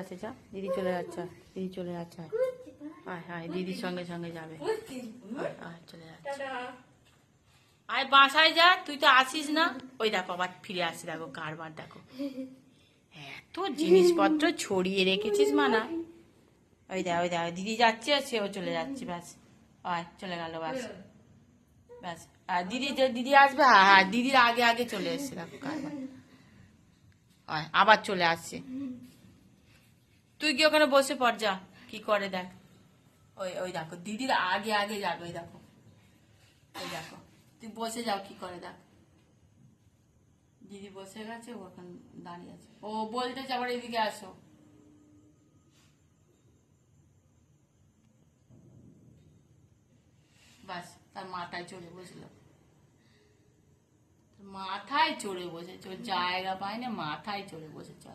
যাচ্ছে, যা দিদি চলে যাচ্ছে, দিদি চলে যাচ্ছে, আয় আয় দিদির সঙ্গে সঙ্গে যাবে, আয় চলে যাচ্ছে, আয় বাসায় যা, তুই তো আসিস না। ওই দেখো আবার ফিরে আসছে, দেখো কারবার দেখো, এত জিনিসপত্র ছড়িয়ে রেখেছিস মানা। ওই দেখ ওই দেখ দিদি যাচ্ছে আর সেও চলে যাচ্ছে, ব্যাস আয় চলে গেল, ব্যাস ব্যাস। আর দিদি দিদি আসবে, হ্যাঁ দিদির আগে আগে চলে এসছে, দেখো কারবার, আয় আবার চলে আসছে। তুই কি ওখানে বসে পড়, যা কি করে দেখ, ওই ওই দেখো দিদির আগে আগে যাবে, ওই দেখো, ওই দেখো তুই বসে যাও কি করে দেখ, দিদি বসে গেছে, ও এখন দাঁড়িয়ে আছে, ও বলতেছে আবার এদিকে আসো, বাস তার মাথায় চড়ে বসলো, মাথায় চড়ে বসেছে, ওর জায়গা পায় না, মাথায় চড়ে বসেছে।